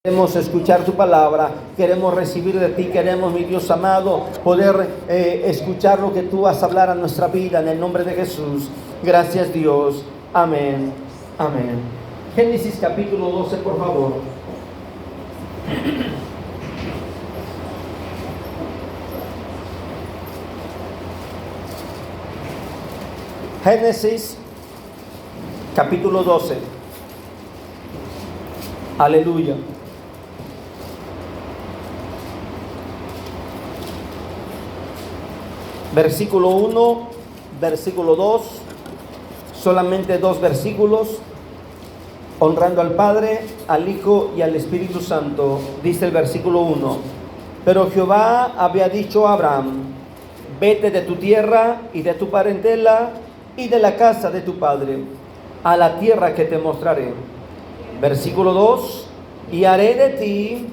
Queremos escuchar tu palabra, queremos recibir de ti, queremos, mi Dios amado, poder escuchar lo que tú vas a hablar a nuestra vida en el nombre de Jesús. Gracias, Dios. Amén. Amén. Génesis capítulo 12, por favor. Génesis capítulo 12. Aleluya. Versículo 1, versículo 2, solamente 2 versículos, honrando al Padre, al Hijo y al Espíritu Santo. Dice el versículo 1: pero Jehová había dicho a Abraham: vete de tu tierra y de tu parentela y de la casa de tu padre, a la tierra que te mostraré. Versículo 2: y haré de ti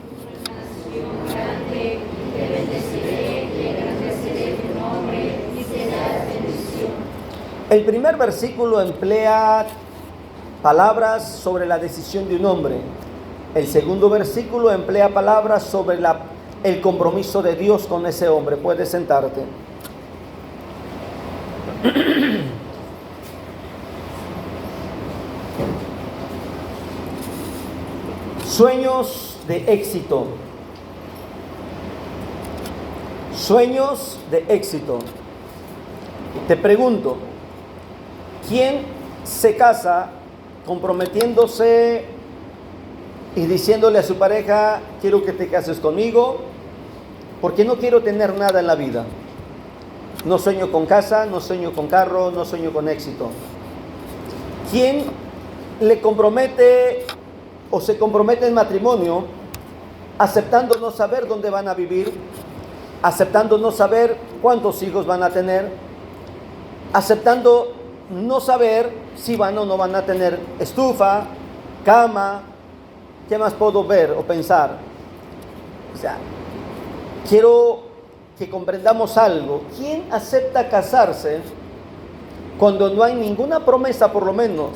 El primer versículo emplea palabras sobre la decisión de un hombre. El segundo versículo emplea palabras sobre el compromiso de Dios con ese hombre. Puedes sentarte. Sueños de éxito. Sueños de éxito. Te pregunto, ¿quién se casa comprometiéndose y diciéndole a su pareja: quiero que te cases conmigo porque no quiero tener nada en la vida? No sueño con casa, no sueño con carro, no sueño con éxito. ¿Quién le compromete o se compromete en matrimonio aceptando no saber dónde van a vivir, aceptando no saber cuántos hijos van a tener, aceptando no saber si van o no van a tener estufa, cama? ¿Qué más puedo ver o pensar? O sea, quiero que comprendamos algo. ¿Quién acepta casarse cuando no hay ninguna promesa, por lo menos,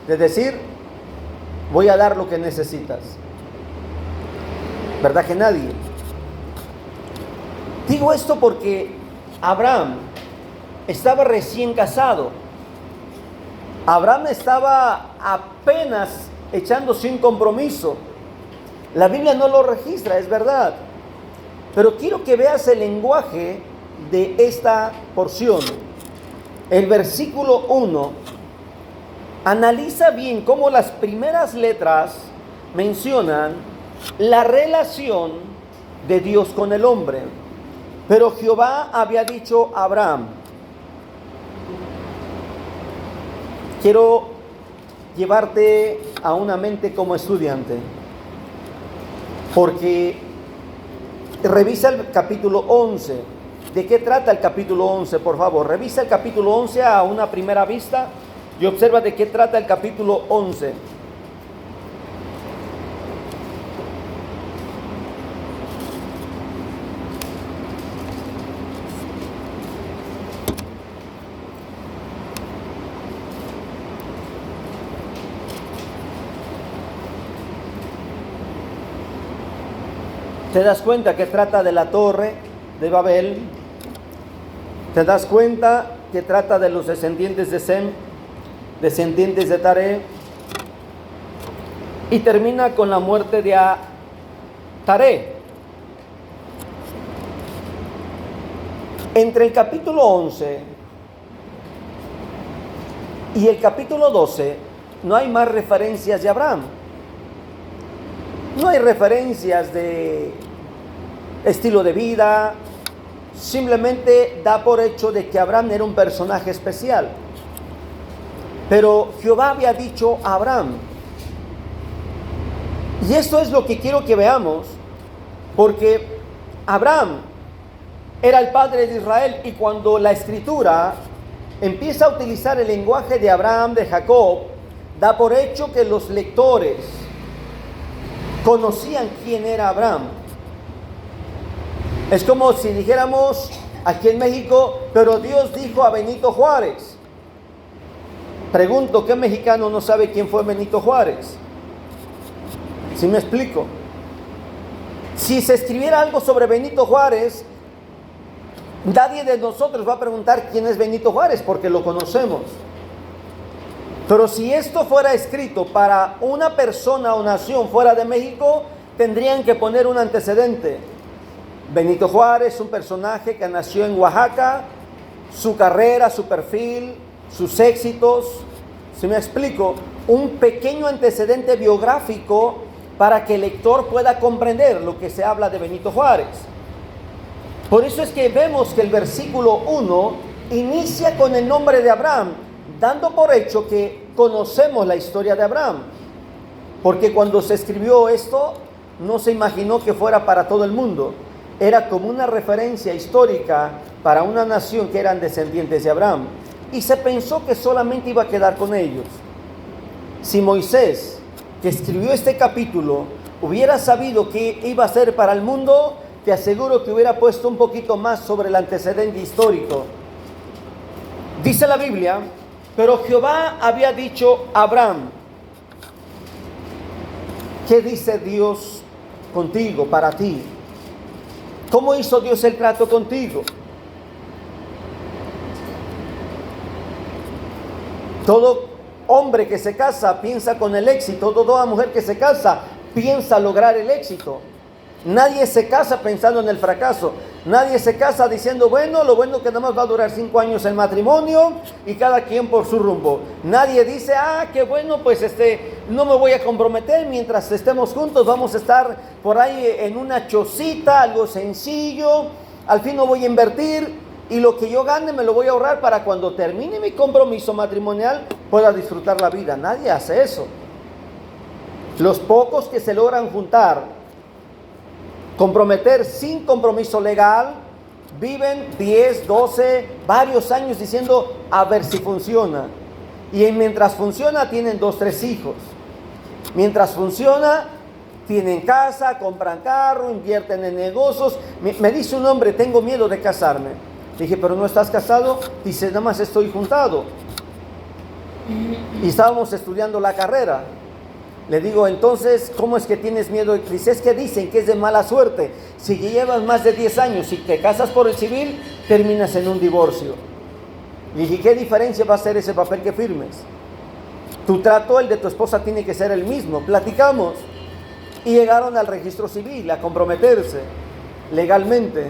de decir: voy a dar lo que necesitas? ¿Verdad que nadie? Digo esto porque Abraham estaba recién casado. Abraham estaba apenas echándose un compromiso. La Biblia no lo registra, es verdad. Pero quiero que veas el lenguaje de esta porción. El versículo 1 analiza bien cómo las primeras letras mencionan la relación de Dios con el hombre. Pero Jehová había dicho a Abraham. Quiero llevarte a una mente como estudiante, porque revisa el capítulo 11. ¿De qué trata el capítulo 11? Por favor, revisa el capítulo 11 a una primera vista y observa de qué trata el capítulo 11. ¿Te das cuenta que trata de la torre de Babel? ¿Te das cuenta que trata de los descendientes de Sem, descendientes de Taré? Y termina con la muerte de Taré. Entre el capítulo 11 y el capítulo 12 no hay más referencias de Abraham. No hay referencias de estilo de vida. Simplemente da por hecho de que Abraham era un personaje especial. Pero Jehová había dicho a Abraham. Y esto es lo que quiero que veamos, porque Abraham era el padre de Israel, y cuando la Escritura empieza a utilizar el lenguaje de Abraham, de Jacob, da por hecho que los lectores conocían quién era Abraham. Es como si dijéramos aquí en México: pero Dios dijo a Benito Juárez. Pregunto, ¿qué mexicano no sabe quién fue Benito Juárez? ¿Sí me explico? Si se escribiera algo sobre Benito Juárez, nadie de nosotros va a preguntar quién es Benito Juárez, porque lo conocemos. Pero si esto fuera escrito para una persona o nación fuera de México, tendrían que poner un antecedente. Benito Juárez, un personaje que nació en Oaxaca, su carrera, su perfil, sus éxitos, ¿sí me explico? Un pequeño antecedente biográfico para que el lector pueda comprender lo que se habla de Benito Juárez. Por eso es que vemos que el versículo 1 inicia con el nombre de Abraham, dando por hecho que conocemos la historia de Abraham. Porque cuando se escribió esto, no se imaginó que fuera para todo el mundo. Era como una referencia histórica para una nación que eran descendientes de Abraham. Y se pensó que solamente iba a quedar con ellos. Si Moisés, que escribió este capítulo, hubiera sabido que iba a ser para el mundo, te aseguro que hubiera puesto un poquito más sobre el antecedente histórico. Dice la Biblia, pero Jehová había dicho a Abraham, ¿qué dice Dios contigo, para ti? ¿Cómo hizo Dios el trato contigo? Todo hombre que se casa piensa con el éxito, toda mujer que se casa piensa lograr el éxito. Nadie se casa pensando en el fracaso. Nadie se casa diciendo, bueno, lo bueno que nada más va a durar 5 años el matrimonio y cada quien por su rumbo. Nadie dice, qué bueno, pues no me voy a comprometer mientras estemos juntos. Vamos a estar por ahí en una chocita, algo sencillo. Al fin no voy a invertir y lo que yo gane me lo voy a ahorrar para cuando termine mi compromiso matrimonial pueda disfrutar la vida. Nadie hace eso. Los pocos que se logran juntar, comprometer sin compromiso legal, viven 10, 12, varios años diciendo a ver si funciona. Y mientras funciona tienen 2, 3 hijos. Mientras funciona tienen casa, compran carro, invierten en negocios. Me dice un hombre, tengo miedo de casarme. Dije, pero no estás casado. Dice, nada más estoy juntado. Y estábamos estudiando la carrera. Le digo, entonces, ¿cómo es que tienes miedo? Dice, es que dicen que es de mala suerte. Si llevas más de 10 años y te casas por el civil, terminas en un divorcio. Le dije, ¿qué diferencia va a ser ese papel que firmes? Tu trato, el de tu esposa, tiene que ser el mismo. Platicamos. Y llegaron al registro civil a comprometerse legalmente.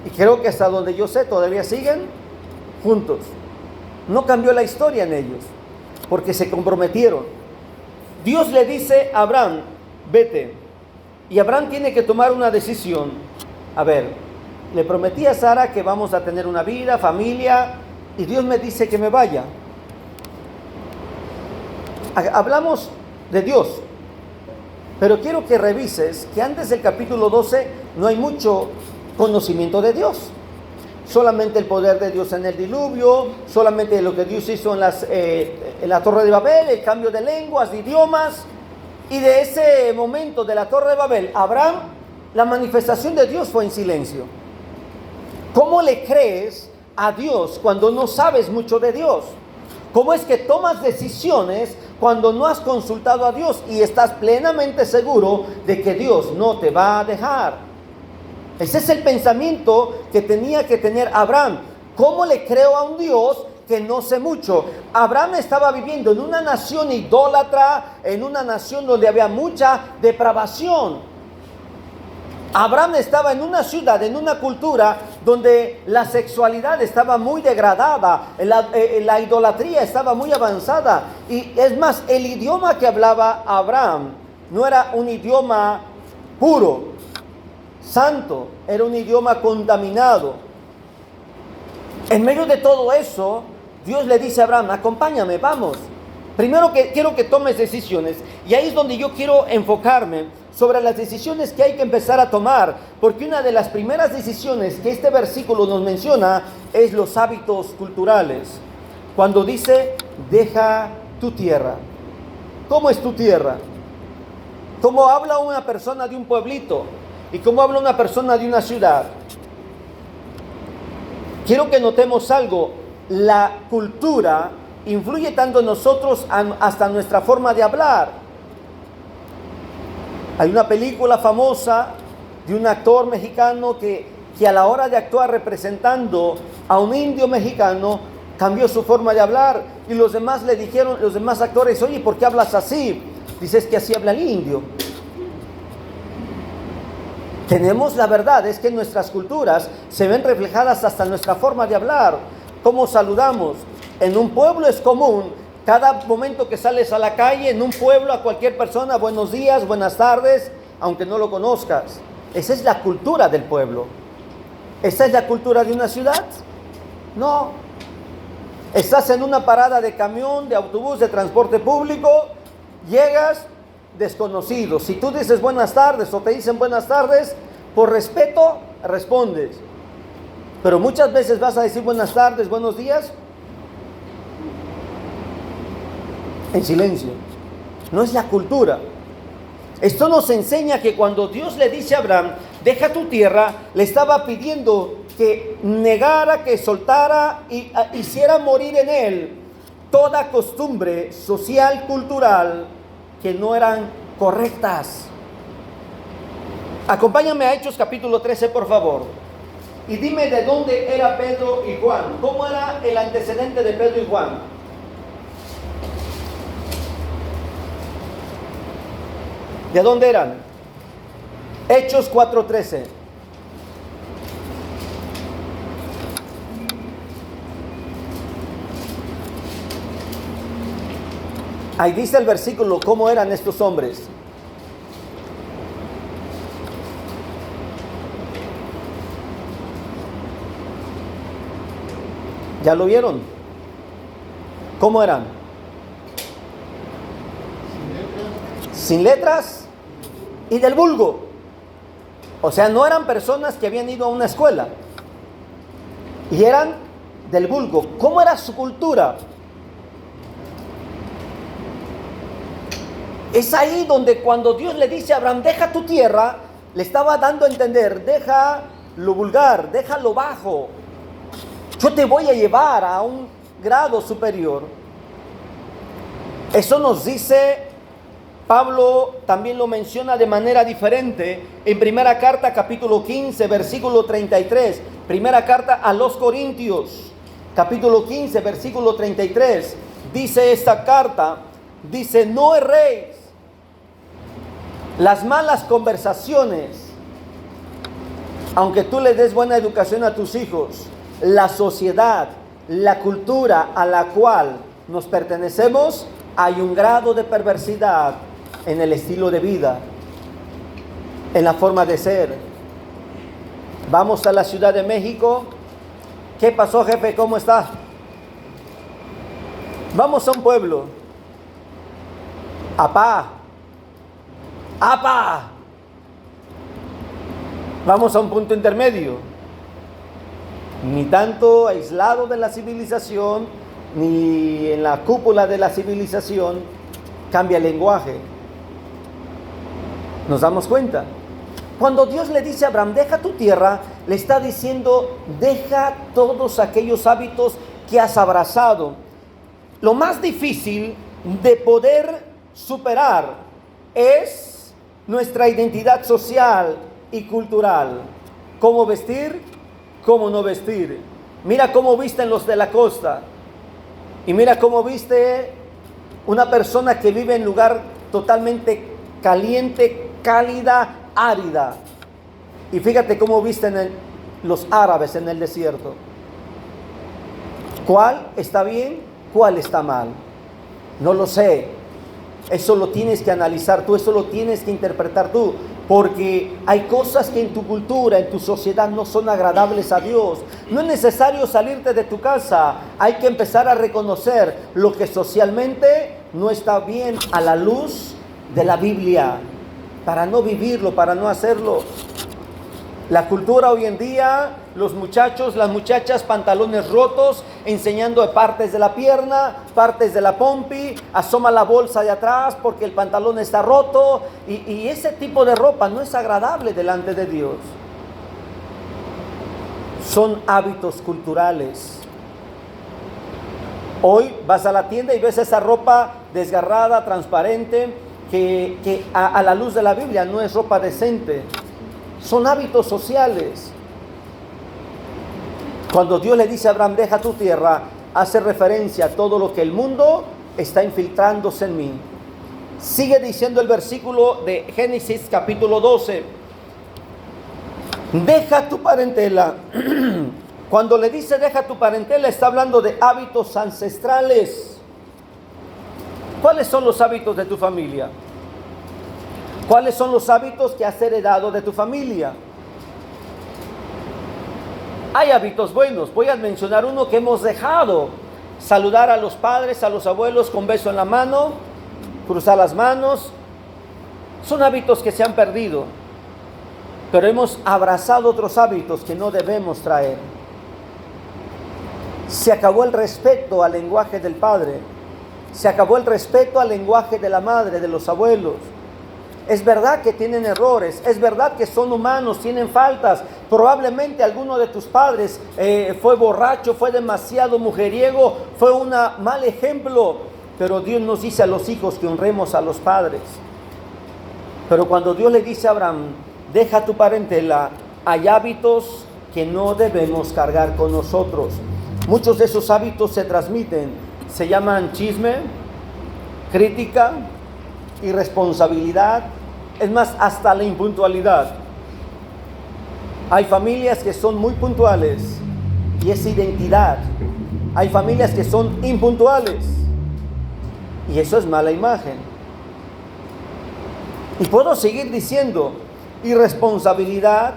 Y creo que hasta donde yo sé, todavía siguen juntos. No cambió la historia en ellos, porque se comprometieron. Dios le dice a Abraham, vete. Y Abraham tiene que tomar una decisión. A ver, le prometí a Sara que vamos a tener una vida, familia, y Dios me dice que me vaya. Hablamos de Dios, pero quiero que revises que antes del capítulo 12 no hay mucho conocimiento de Dios. Solamente el poder de Dios en el diluvio, solamente lo que Dios hizo en la Torre de Babel, el cambio de lenguas, de idiomas. Y de ese momento de la Torre de Babel, Abraham, la manifestación de Dios fue en silencio. ¿Cómo le crees a Dios cuando no sabes mucho de Dios? ¿Cómo es que tomas decisiones cuando no has consultado a Dios y estás plenamente seguro de que Dios no te va a dejar? Ese es el pensamiento que tenía que tener Abraham. ¿Cómo le creo a un Dios que no sé mucho? Abraham estaba viviendo en una nación idólatra, en una nación donde había mucha depravación. Abraham estaba en una ciudad, en una cultura donde la sexualidad estaba muy degradada, la idolatría estaba muy avanzada. Y es más, el idioma que hablaba Abraham no era un idioma puro, santo, era un idioma contaminado. En medio de todo eso, Dios le dice a Abraham, acompáñame, vamos. Primero que quiero que tomes decisiones, y ahí es donde yo quiero enfocarme sobre las decisiones que hay que empezar a tomar, porque una de las primeras decisiones que este versículo nos menciona es los hábitos culturales. Cuando dice, deja tu tierra. ¿Cómo es tu tierra? ¿Cómo habla una persona de un pueblito? ¿Y cómo habla una persona de una ciudad? Quiero que notemos algo. La cultura influye tanto en nosotros hasta nuestra forma de hablar. Hay una película famosa de un actor mexicano que a la hora de actuar representando a un indio mexicano, cambió su forma de hablar, y los demás le dijeron, los demás actores, oye, ¿por qué hablas así? Dices que así habla el indio. Tenemos la verdad, es que nuestras culturas se ven reflejadas hasta en nuestra forma de hablar, cómo saludamos. En un pueblo es común, cada momento que sales a la calle, en un pueblo, a cualquier persona, buenos días, buenas tardes, aunque no lo conozcas. Esa es la cultura del pueblo. ¿Esa es la cultura de una ciudad? No. Estás en una parada de camión, de autobús, de transporte público, llegas desconocido. Si tú dices buenas tardes o te dicen buenas tardes, por respeto respondes. Pero muchas veces vas a decir buenas tardes, buenos días, en silencio. No es la cultura. Esto nos enseña que cuando Dios le dice a Abraham, deja tu tierra, le estaba pidiendo que negara, que soltara y hiciera morir en él toda costumbre social, cultural, que no eran correctas. Acompáñame a Hechos capítulo 13, por favor. Y dime de dónde era Pedro y Juan. ¿Cómo era el antecedente de Pedro y Juan? ¿De dónde eran? Hechos 4:13. Ahí dice el versículo, ¿cómo eran estos hombres? ¿Ya lo vieron? ¿Cómo eran? Sin letras y del vulgo. O sea, no eran personas que habían ido a una escuela. Y eran del vulgo. ¿Cómo era su cultura? Es ahí donde cuando Dios le dice a Abraham, deja tu tierra, le estaba dando a entender, deja lo vulgar, deja lo bajo. Yo te voy a llevar a un grado superior. Eso nos dice, Pablo también lo menciona de manera diferente en primera carta capítulo 15 versículo 33. Primera carta a los Corintios capítulo 15 versículo 33. Dice esta carta, dice, no erréis. Las malas conversaciones, aunque tú le des buena educación a tus hijos, la sociedad, la cultura a la cual nos pertenecemos, hay un grado de perversidad en el estilo de vida, en la forma de ser. Vamos a la Ciudad de México. ¿Qué pasó, jefe? ¿Cómo está? Vamos a un pueblo. Apá. ¡Apa! Vamos a un punto intermedio. Ni tanto aislado de la civilización, ni en la cúpula de la civilización, cambia el lenguaje. ¿Nos damos cuenta? Cuando Dios le dice a Abraham, deja tu tierra, le está diciendo, deja todos aquellos hábitos que has abrazado. Lo más difícil de poder superar es nuestra identidad social y cultural. ¿Cómo vestir? ¿Cómo no vestir? Mira cómo visten los de la costa. Y mira cómo viste una persona que vive en lugar totalmente caliente, cálida, árida. Y fíjate cómo visten los árabes en el desierto. ¿Cuál está bien? ¿Cuál está mal? No lo sé. Eso lo tienes que analizar tú, eso lo tienes que interpretar tú, porque hay cosas que en tu cultura, en tu sociedad no son agradables a Dios. No es necesario salirte de tu casa, hay que empezar a reconocer lo que socialmente no está bien a la luz de la Biblia, para no vivirlo, para no hacerlo. La cultura hoy en día, los muchachos, las muchachas, pantalones rotos, enseñando partes de la pierna, partes de la pompi, asoma la bolsa de atrás porque el pantalón está roto, y ese tipo de ropa no es agradable delante de Dios. Son hábitos culturales. Hoy vas a la tienda y ves esa ropa desgarrada, transparente, que a la luz de la Biblia no es ropa decente. Son hábitos sociales. Cuando Dios le dice a Abraham, deja tu tierra, hace referencia a todo lo que el mundo está infiltrándose en mí. Sigue diciendo el versículo de Génesis capítulo 12. Deja tu parentela. Cuando le dice deja tu parentela, está hablando de hábitos ancestrales. ¿Cuáles son los hábitos de tu familia? ¿Cuáles son los hábitos que has heredado de tu familia? Hay hábitos buenos. Voy a mencionar uno que hemos dejado. Saludar a los padres, a los abuelos con beso en la mano, cruzar las manos. Son hábitos que se han perdido. Pero hemos abrazado otros hábitos que no debemos traer. Se acabó el respeto al lenguaje del padre. Se acabó el respeto al lenguaje de la madre, de los abuelos. Es verdad que tienen errores, es verdad que son humanos, tienen faltas. Probablemente alguno de tus padres fue borracho, fue demasiado mujeriego, fue un mal ejemplo. Pero Dios nos dice a los hijos que honremos a los padres. Pero cuando Dios le dice a Abraham, deja tu parentela, hay hábitos que no debemos cargar con nosotros. Muchos de esos hábitos se transmiten, se llaman chisme, crítica, irresponsabilidad, es más, hasta la impuntualidad. Hay familias que son muy puntuales y es identidad. Hay familias que son impuntuales y eso es mala imagen. Y puedo seguir diciendo, irresponsabilidad.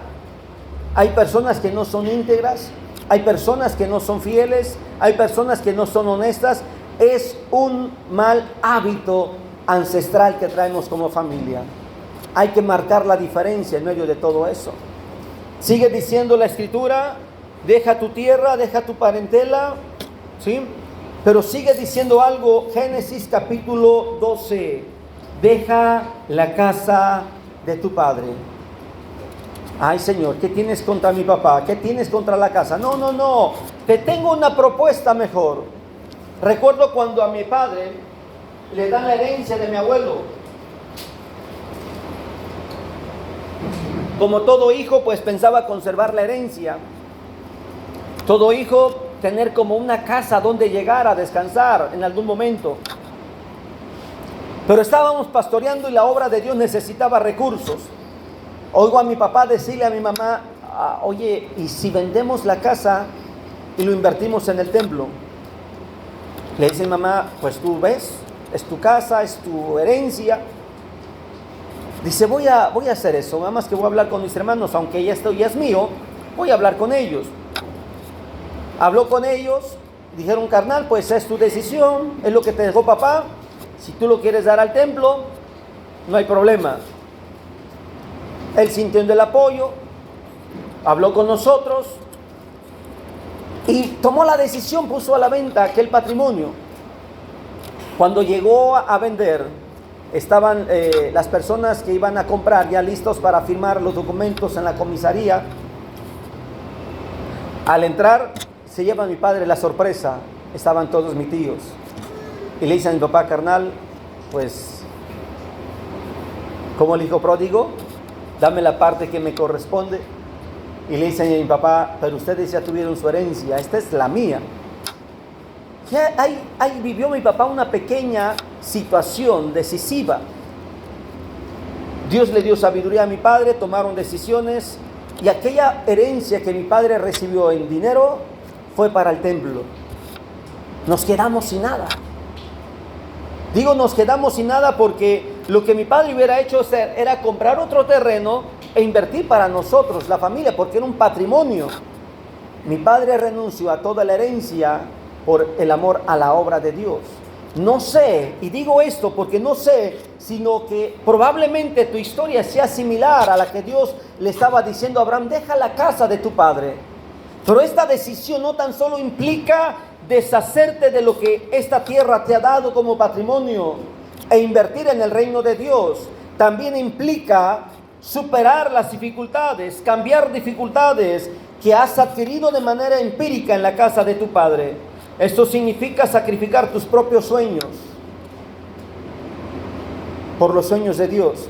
Hay personas que no son íntegras, hay personas que no son fieles, hay personas que no son honestas. Es un mal hábito ancestral que traemos como familia. Hay que marcar la diferencia en medio de todo eso. Sigue diciendo la Escritura, deja tu tierra, deja tu parentela, ¿sí? Pero sigue diciendo algo, Génesis capítulo 12, deja la casa de tu padre. Ay, Señor, ¿qué tienes contra mi papá? ¿Qué tienes contra la casa? No, te tengo una propuesta mejor. Recuerdo cuando a mi padre le dan la herencia de mi abuelo. Como todo hijo, pues pensaba conservar la herencia. Todo hijo, tener como una casa donde llegar a descansar en algún momento. Pero estábamos pastoreando y la obra de Dios necesitaba recursos. Oigo a mi papá decirle a mi mamá, oye, ¿y si vendemos la casa y lo invertimos en el templo? Le dice mi mamá, pues tú ves, es tu casa, es tu herencia. Dice, voy a hacer eso, nada más que voy a hablar con mis hermanos, aunque ya esto ya es mío, voy a hablar con ellos. Habló con ellos, dijeron, carnal, pues es tu decisión, es lo que te dejó papá. Si tú lo quieres dar al templo, no hay problema. Él sintió el apoyo, habló con nosotros y tomó la decisión, puso a la venta aquel patrimonio. Cuando llegó a vender, estaban las personas que iban a comprar ya listos para firmar los documentos en la comisaría. Al entrar, se lleva a mi padre la sorpresa, estaban todos mis tíos. Y le dice a mi papá, carnal, pues, como el hijo pródigo, dame la parte que me corresponde. Y le dice a mi papá, pero ustedes ya tuvieron su herencia, esta es la mía. Ahí vivió mi papá una pequeña situación decisiva. Dios le dio sabiduría a mi padre, tomaron decisiones y aquella herencia que mi padre recibió en dinero fue para el templo. Nos quedamos sin nada. Digo, nos quedamos sin nada porque lo que mi padre hubiera hecho era comprar otro terreno e invertir para nosotros, la familia, porque era un patrimonio. Mi padre renunció a toda la herencia por el amor a la obra de Dios. No sé, y digo esto porque no sé, sino que probablemente tu historia sea similar a la que Dios le estaba diciendo a Abraham, deja la casa de tu padre. Pero esta decisión no tan solo implica deshacerte de lo que esta tierra te ha dado como patrimonio e invertir en el reino de Dios, también implica superar las dificultades, cambiar dificultades que has adquirido de manera empírica en la casa de tu padre. Esto significa sacrificar tus propios sueños por los sueños de Dios.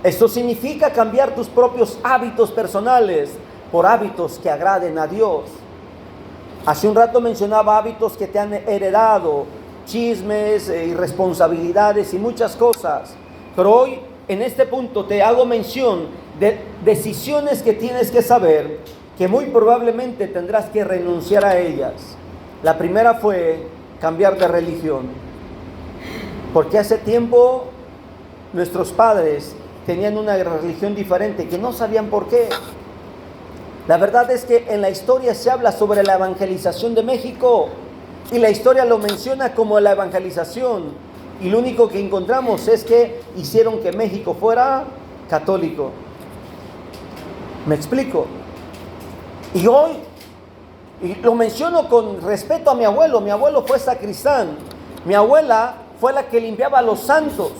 Esto significa cambiar tus propios hábitos personales por hábitos que agraden a Dios. Hace un rato mencionaba hábitos que te han heredado, chismes, irresponsabilidades y muchas cosas. Pero hoy, en este punto, te hago mención de decisiones que tienes que saber que muy probablemente tendrás que renunciar a ellas. La primera fue cambiar de religión. Porque hace tiempo nuestros padres tenían una religión diferente que no sabían por qué. La verdad es que en la historia se habla sobre la evangelización de México y la historia lo menciona como la evangelización, y lo único que encontramos es que hicieron que México fuera católico. ¿Me explico? Y hoy, y lo menciono con respeto a mi abuelo fue sacristán, mi abuela fue la que limpiaba a los santos.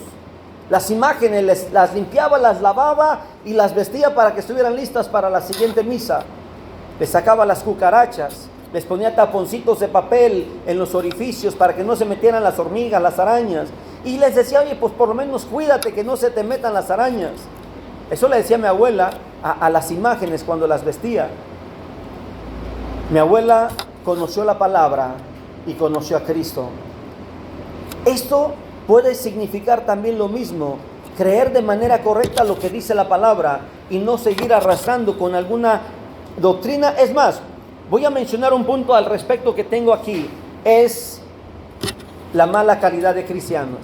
Las imágenes las limpiaba, las lavaba y las vestía para que estuvieran listas para la siguiente misa. Les sacaba las cucarachas, les ponía taponcitos de papel en los orificios para que no se metieran las hormigas, las arañas. Y les decía, oye, pues por lo menos cuídate que no se te metan las arañas. Eso le decía mi abuela a las imágenes cuando las vestía. Mi abuela conoció la palabra y conoció a Cristo. Esto puede significar también lo mismo, creer de manera correcta lo que dice la palabra y no seguir arrastrando con alguna doctrina. Es más, voy a mencionar un punto al respecto que tengo aquí, es la mala calidad de cristianos.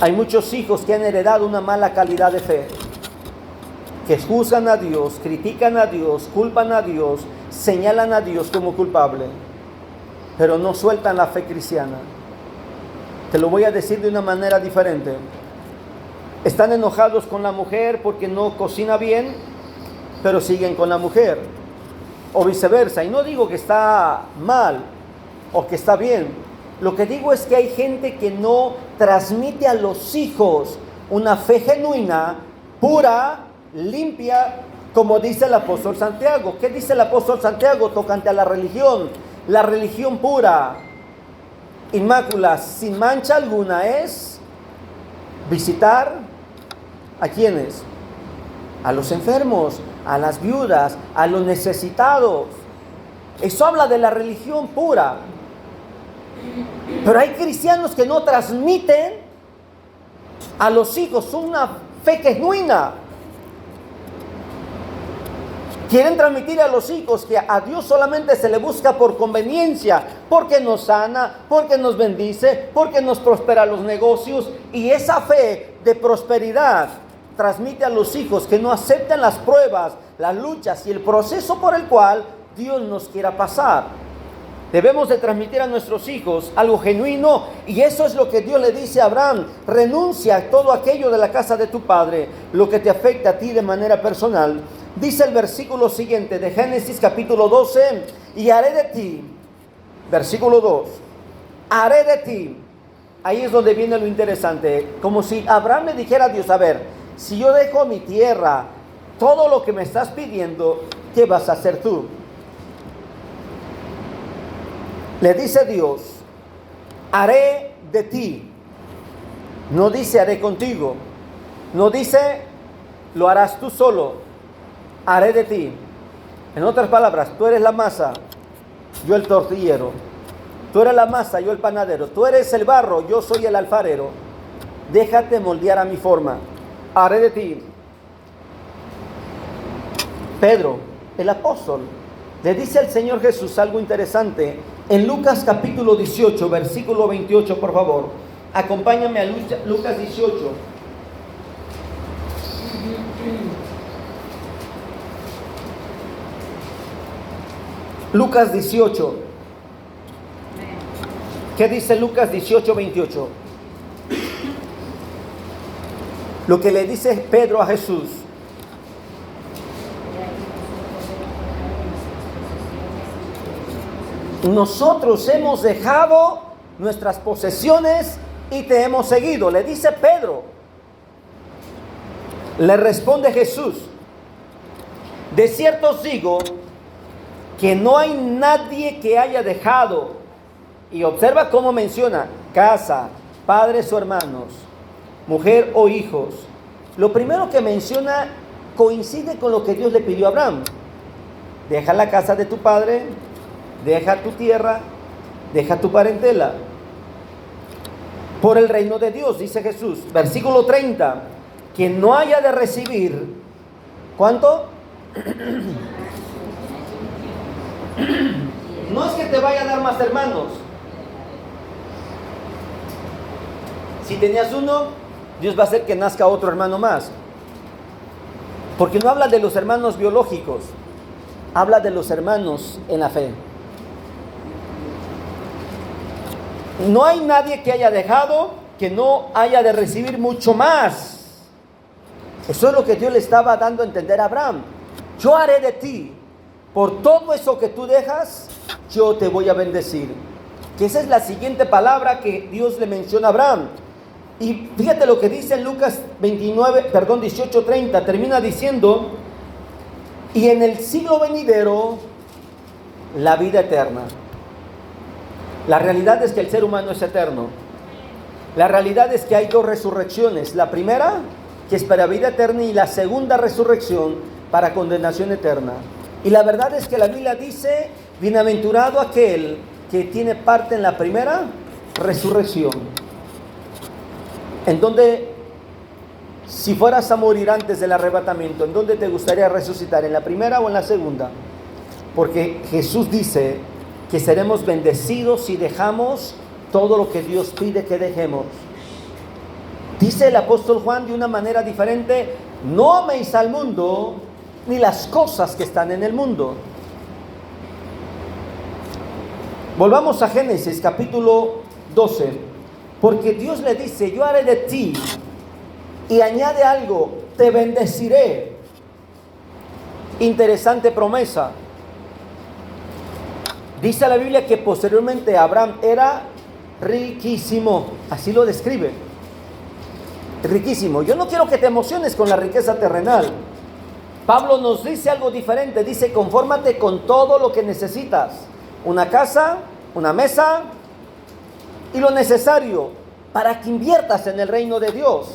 Hay muchos hijos que han heredado una mala calidad de fe, que juzgan a Dios, critican a Dios, culpan a Dios, señalan a Dios como culpable, pero no sueltan la fe cristiana. Te lo voy a decir de una manera diferente. Están enojados con la mujer porque no cocina bien, pero siguen con la mujer. O viceversa. Y no digo que está mal o que está bien. Lo que digo es que hay gente que no transmite a los hijos una fe genuina, pura, limpia, como dice el apóstol Santiago. ¿Qué dice el apóstol Santiago tocante a la religión? La religión pura, inmácula, sin mancha alguna, es visitar ¿a quiénes? A los enfermos, a las viudas, a los necesitados. Eso habla de la religión pura. Pero hay cristianos que no transmiten a los hijos una fe genuina. Quieren transmitir a los hijos que a Dios solamente se le busca por conveniencia, porque nos sana, porque nos bendice, porque nos prospera los negocios. Y esa fe de prosperidad transmite a los hijos que no aceptan las pruebas, las luchas y el proceso por el cual Dios nos quiera pasar. Debemos de transmitir a nuestros hijos algo genuino, y eso es lo que Dios le dice a Abraham: renuncia a todo aquello de la casa de tu padre, lo que te afecta a ti de manera personal. Dice el versículo siguiente de Génesis capítulo 12, y haré de ti, versículo 2, haré de ti. Ahí es donde viene lo interesante, como si Abraham le dijera a Dios: a ver, si yo dejo mi tierra, todo lo que me estás pidiendo, ¿qué vas a hacer tú? Le dice Dios: haré de ti. No dice haré contigo, no dice lo harás tú solo. Haré de ti. En otras palabras, tú eres la masa, yo el tortillero. Tú eres la masa, yo el panadero. Tú eres el barro, yo soy el alfarero. Déjate moldear a mi forma. Haré de ti. Pedro, el apóstol, le dice al Señor Jesús algo interesante. En Lucas capítulo 18, versículo 28, por favor. Acompáñame a Lucas 18. Lucas 18. ¿Qué dice Lucas 18, 28? Lo que le dice Pedro a Jesús. Nosotros hemos dejado nuestras posesiones y te hemos seguido. Le dice Pedro. Le responde Jesús: de cierto os digo que no hay nadie que haya dejado, y observa cómo menciona casa, padres o hermanos, mujer o hijos. Lo primero que menciona coincide con lo que Dios le pidió a Abraham. Deja la casa de tu padre, deja tu tierra, deja tu parentela, por el reino de Dios, dice Jesús. Versículo 30, quien no haya de recibir, ¿cuánto? No es que te vaya a dar más hermanos. Si tenías uno, Dios va a hacer que nazca otro hermano más. Porque no habla de los hermanos biológicos, habla de los hermanos en la fe. No hay nadie que haya dejado que no haya de recibir mucho más. Eso es lo que Dios le estaba dando a entender a Abraham. Yo haré de ti, por todo eso que tú dejas, yo te voy a bendecir. Que esa es la siguiente palabra que Dios le menciona a Abraham. Y fíjate lo que dice en Lucas 18:30, termina diciendo, y en el siglo venidero, la vida eterna. La realidad es que el ser humano es eterno. La realidad es que hay dos resurrecciones. La primera, que es para vida eterna, y la segunda resurrección para condenación eterna. Y la verdad es que la Biblia dice, bienaventurado aquel que tiene parte en la primera resurrección. En donde, si fueras a morir antes del arrebatamiento, ¿en dónde te gustaría resucitar? ¿En la primera o en la segunda? Porque Jesús dice que seremos bendecidos si dejamos todo lo que Dios pide que dejemos. Dice el apóstol Juan de una manera diferente, no améis al mundo ni las cosas que están en el mundo. Volvamos a Génesis capítulo 12, porque Dios le dice, yo haré de ti, y añade algo, te bendeciré. Interesante promesa. Dice la Biblia que posteriormente Abraham era riquísimo, así lo describe, riquísimo. Yo no quiero que te emociones con la riqueza terrenal. Pablo nos dice algo diferente, dice, confórmate con todo lo que necesitas, una casa, una mesa y lo necesario para que inviertas en el reino de Dios.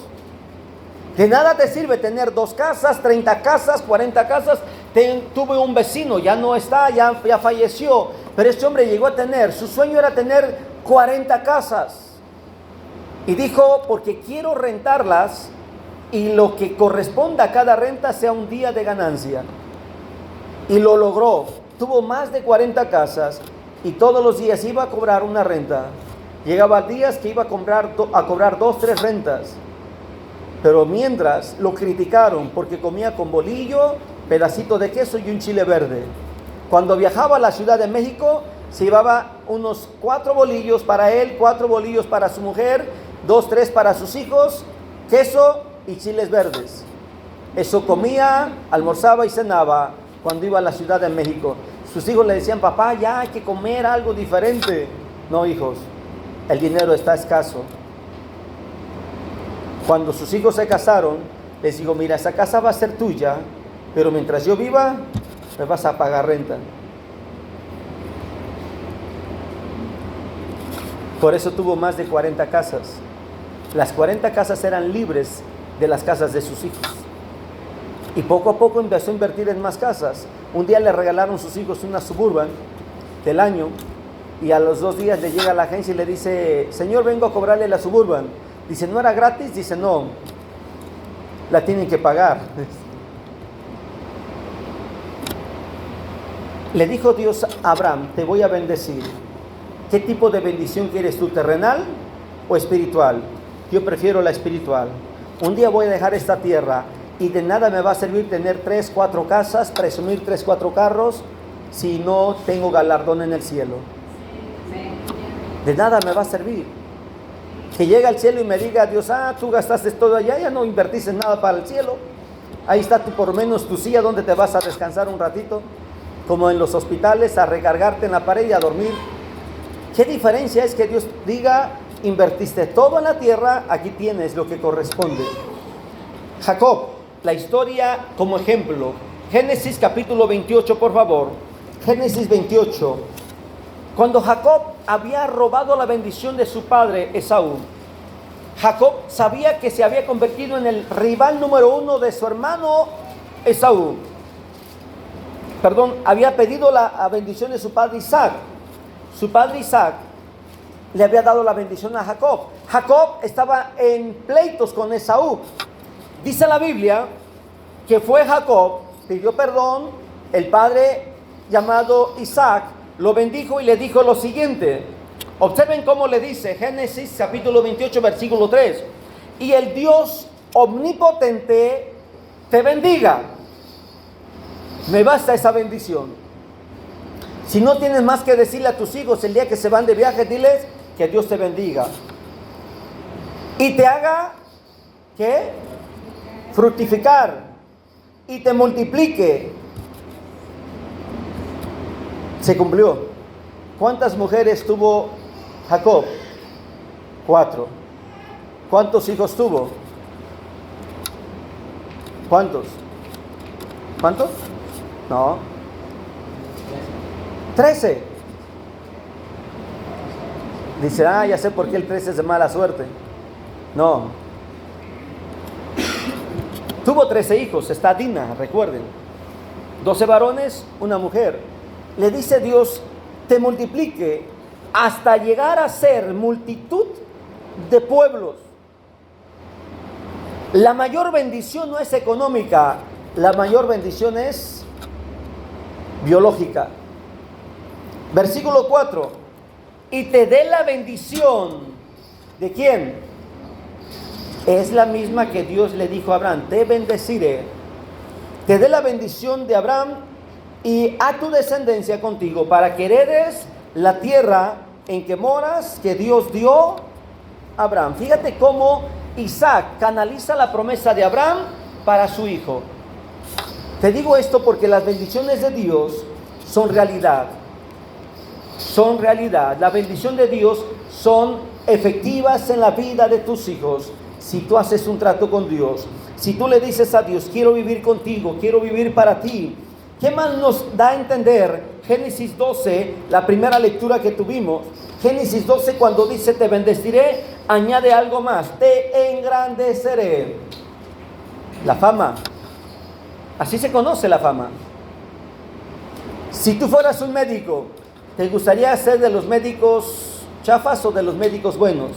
De nada te sirve tener 2 casas, 30 casas, 40 casas. Tuve un vecino, ya no está, ya falleció, pero este hombre llegó a tener, su sueño era tener 40 casas. Y dijo, porque quiero rentarlas y lo que corresponda a cada renta sea un día de ganancia. Y lo logró, tuvo más de 40 casas y todos los días iba a cobrar una renta. Llegaba días que iba a cobrar 2, 3 rentas. Pero mientras lo criticaron porque comía con bolillo, pedacito de queso y un chile verde. Cuando viajaba a la Ciudad de México, se llevaba unos 4 bolillos para él, 4 bolillos para su mujer, 2, 3 para sus hijos, queso y chiles verdes. Eso comía, almorzaba y cenaba cuando iba a la Ciudad de México. Sus hijos le decían, papá, ya hay que comer algo diferente. No, hijos, el dinero está escaso. Cuando sus hijos se casaron, les digo, mira, esa casa va a ser tuya, pero mientras yo viva, me vas a pagar renta. Por eso tuvo más de 40 casas. Las 40 casas eran libres de las casas de sus hijos. Y poco a poco empezó a invertir en más casas. Un día le regalaron sus hijos una Suburban del año, y a los 2 días le llega a la agencia y le dice, señor, vengo a cobrarle la Suburban. Dice, ¿no era gratis? Dice, no, la tienen que pagar. Le dijo Dios a Abraham, te voy a bendecir. ¿Qué tipo de bendición quieres tú, terrenal o espiritual? Yo prefiero la espiritual. Un día voy a dejar esta tierra y de nada me va a servir tener 3, 4 casas, presumir 3, 4 carros, si no tengo galardón en el cielo. De nada me va a servir. Que llegue al cielo y me diga Dios, tú gastaste todo allá, ya no invertiste nada para el cielo. Ahí está por lo menos tu silla donde te vas a descansar un ratito, como en los hospitales, a recargarte en la pared y a dormir. ¿Qué diferencia es que Dios diga, invertiste todo en la tierra, aquí tienes lo que corresponde? Jacob, la historia como ejemplo. Génesis capítulo 28, por favor. Génesis 28. Cuando Jacob había robado la bendición de su padre Esaú, Jacob sabía que se había convertido en el rival número uno de su hermano Esaú. Había pedido la bendición de su padre Isaac. Su padre Isaac le había dado la bendición a Jacob. Jacob estaba en pleitos con Esaú. Dice la Biblia que fue Jacob, pidió perdón, el padre llamado Isaac lo bendijo y le dijo lo siguiente. Observen cómo le dice, Génesis capítulo 28, versículo 3. Y el Dios omnipotente te bendiga. Me basta esa bendición. Si no tienes más que decirle a tus hijos el día que se van de viaje, diles que Dios te bendiga. Y te haga, ¿qué? Fructificar. Y te multiplique. Se cumplió. ¿Cuántas mujeres tuvo Jacob? 4. ¿Cuántos hijos tuvo? ¿Cuántos? No. 13. Dice, ya sé por qué el 13 es de mala suerte. No. Tuvo 13 hijos, está Dina, recuerden. 12 varones, una mujer. Le dice Dios, te multiplique hasta llegar a ser multitud de pueblos. La mayor bendición no es económica, la mayor bendición es biológica. Versículo 4. Y te dé la bendición. ¿De quién? Es la misma que Dios le dijo a Abraham, te bendeciré. Te dé la bendición de Abraham y a tu descendencia contigo, para que heredes la tierra en que moras, que Dios dio a Abraham. Fíjate cómo Isaac canaliza la promesa de Abraham para su hijo. Te digo esto porque las bendiciones de Dios son realidad. Son realidad. La bendición de Dios son efectivas en la vida de tus hijos. Si tú haces un trato con Dios, si tú le dices a Dios, quiero vivir contigo, quiero vivir para ti. ¿Qué más nos da a entender Génesis 12, la primera lectura que tuvimos? Génesis 12, cuando dice te bendeciré, añade algo más, te engrandeceré. La fama, así se conoce la fama. Si tú fueras un médico, ¿te gustaría ser de los médicos chafas o de los médicos buenos?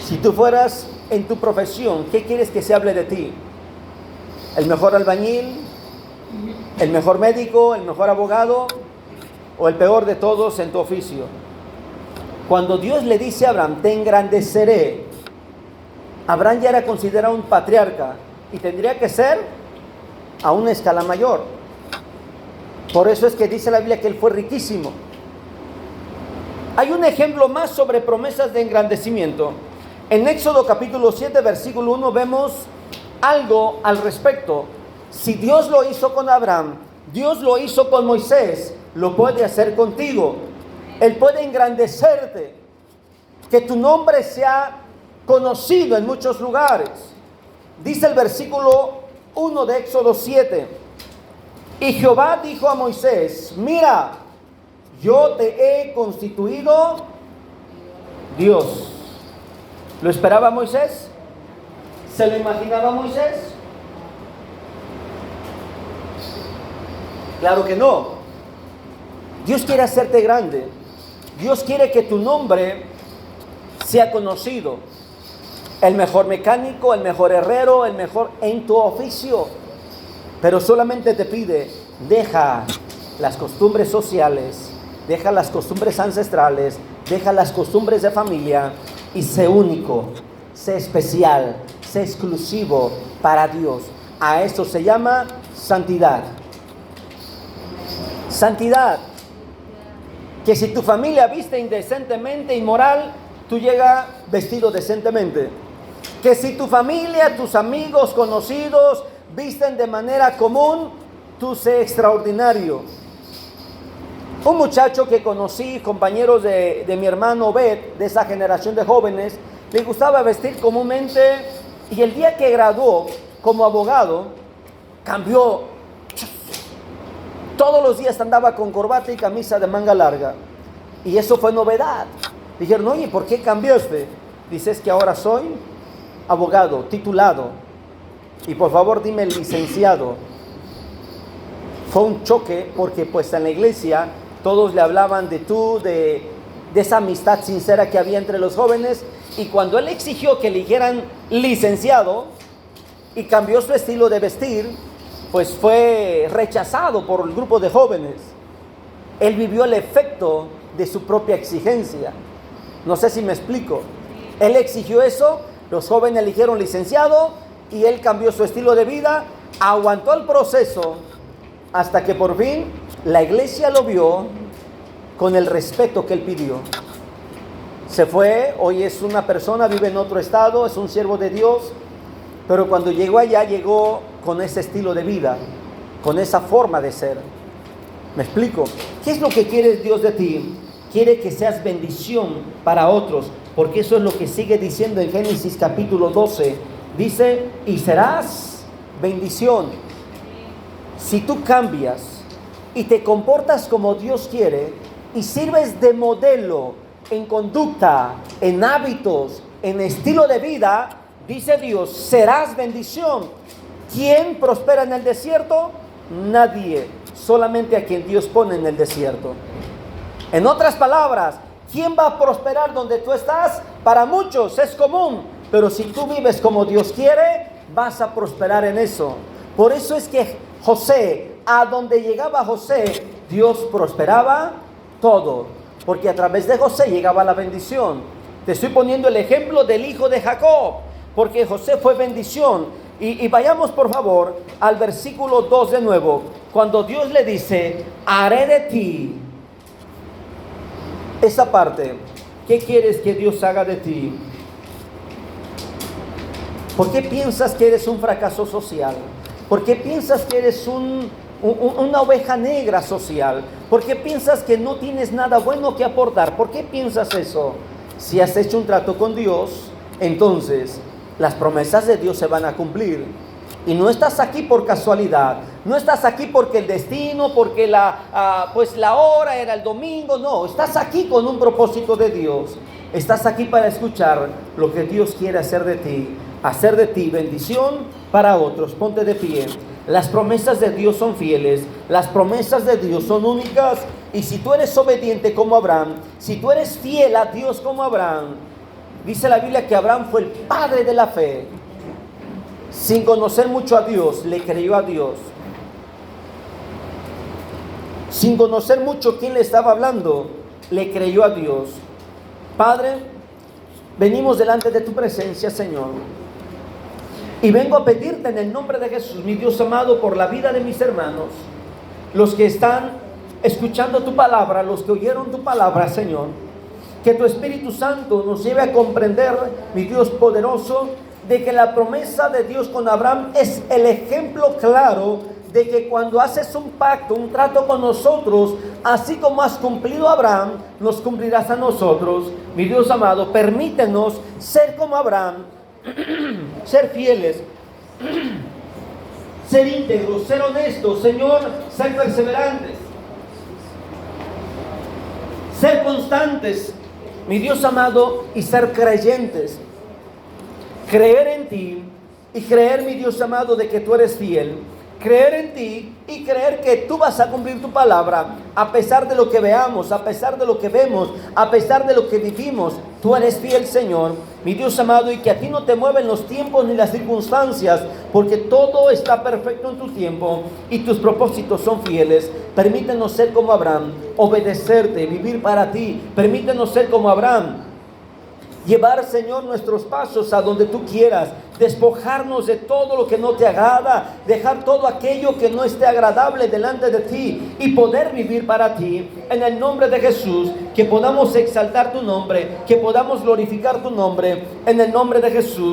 Si tú fueras en tu profesión, ¿qué quieres que se hable de ti? ¿El mejor albañil? ¿El mejor médico? ¿El mejor abogado? ¿O el peor de todos en tu oficio? Cuando Dios le dice a Abraham, te engrandeceré, Abraham ya era considerado un patriarca y tendría que ser a una escala mayor. Por eso es que dice la Biblia que él fue riquísimo. Hay un ejemplo más sobre promesas de engrandecimiento. En Éxodo capítulo 7, versículo 1 vemos algo al respecto. Si Dios lo hizo con Abraham, Dios lo hizo con Moisés, lo puede hacer contigo. Él puede engrandecerte, que tu nombre sea conocido en muchos lugares. Dice el versículo 1 de Éxodo 7. Y Jehová dijo a Moisés, mira, yo te he constituido Dios. ¿Lo esperaba Moisés? ¿Se lo imaginaba Moisés? Claro que no. Dios quiere hacerte grande. Dios quiere que tu nombre sea conocido. El mejor mecánico, el mejor herrero, el mejor en tu oficio. Pero solamente te pide, deja las costumbres sociales, deja las costumbres ancestrales, deja las costumbres de familia y sé único, sé especial, sé exclusivo para Dios. A esto se llama santidad. Santidad. Que si tu familia viste indecentemente, inmoral, tú llegas vestido decentemente. Que si tu familia, tus amigos, conocidos visten de manera común, tú sé extraordinario. Un muchacho que conocí, compañeros de mi hermano Obed, de esa generación de jóvenes, le gustaba vestir comúnmente y el día que graduó como abogado, cambió. Todos los días andaba con corbata y camisa de manga larga. Y eso fue novedad. Dijeron, oye, ¿por qué cambiaste? Dice, es que ahora soy abogado, titulado. Y por favor dime licenciado. Fue un choque porque pues en la iglesia todos le hablaban de tú, de esa amistad sincera que había entre los jóvenes. Y cuando él exigió que le dijeran licenciado y cambió su estilo de vestir, pues fue rechazado por el grupo de jóvenes. Él vivió el efecto de su propia exigencia. No sé si me explico. Él exigió eso, los jóvenes le dijeron licenciado y él cambió su estilo de vida, aguantó el proceso hasta que por fin la iglesia lo vio con el respeto que él pidió. Se fue, hoy es una persona, vive en otro estado, es un siervo de Dios, pero cuando llegó allá llegó con ese estilo de vida, con esa forma de ser. ¿Me explico? ¿Qué es lo que quiere Dios de ti? Quiere que seas bendición para otros, porque eso es lo que sigue diciendo en Génesis capítulo 12. Dice, y serás bendición. Si tú cambias y te comportas como Dios quiere y sirves de modelo en conducta, en hábitos, en estilo de vida, dice Dios, serás bendición. ¿Quién prospera en el desierto? Nadie, solamente a quien Dios pone en el desierto. En otras palabras, ¿quién va a prosperar donde tú estás? Para muchos es común, pero si tú vives como Dios quiere, vas a prosperar en eso. Por eso es que José, a donde llegaba José, Dios prosperaba todo, porque a través de José llegaba la bendición. Te estoy poniendo el ejemplo del hijo de Jacob, porque José fue bendición. Y vayamos por favor al versículo 2 de nuevo, cuando Dios le dice, haré de ti. Esa parte, ¿qué quieres que Dios haga de ti? ¿Por qué piensas que eres un fracaso social? ¿Por qué piensas que eres una oveja negra social? ¿Por qué piensas que no tienes nada bueno que aportar? ¿Por qué piensas eso? Si has hecho un trato con Dios, entonces las promesas de Dios se van a cumplir. Y no estás aquí por casualidad, no estás aquí porque el destino, porque la hora era el domingo, no, estás aquí con un propósito de Dios. Estás aquí para escuchar lo que Dios quiere hacer de ti bendición para otros. Ponte de pie. Las promesas de Dios son fieles, las promesas de Dios son únicas, y si tú eres obediente como Abraham, si tú eres fiel a Dios como Abraham, dice la Biblia que Abraham fue el padre de la fe. Sin conocer mucho a Dios, le creyó a Dios. Sin conocer mucho quién le estaba hablando, le creyó a Dios. Padre, venimos delante de tu presencia, Señor. Y vengo a pedirte en el nombre de Jesús, mi Dios amado, por la vida de mis hermanos, los que están escuchando tu palabra, los que oyeron tu palabra, Señor. Que tu Espíritu Santo nos lleve a comprender, mi Dios poderoso, de que la promesa de Dios con Abraham es el ejemplo claro de que cuando haces un pacto, un trato con nosotros, así como has cumplido a Abraham, nos cumplirás a nosotros. Mi Dios amado, permítenos ser como Abraham, ser fieles, ser íntegros, ser honestos, Señor, ser perseverantes, ser constantes, mi Dios amado, y ser creyentes. Creer en ti y creer, mi Dios amado, de que tú eres fiel. Creer en ti y creer que tú vas a cumplir tu palabra, a pesar de lo que veamos, a pesar de lo que vemos, a pesar de lo que vivimos. Tú eres fiel, Señor, mi Dios amado, y que a ti no te mueven los tiempos ni las circunstancias, porque todo está perfecto en tu tiempo y tus propósitos son fieles. Permítenos ser como Abraham, obedecerte, vivir para ti. Permítenos ser como Abraham, llevar, Señor, nuestros pasos a donde tú quieras, despojarnos de todo lo que no te agrada, dejar todo aquello que no esté agradable delante de ti y poder vivir para ti. En el nombre de Jesús, que podamos exaltar tu nombre, que podamos glorificar tu nombre, en el nombre de Jesús.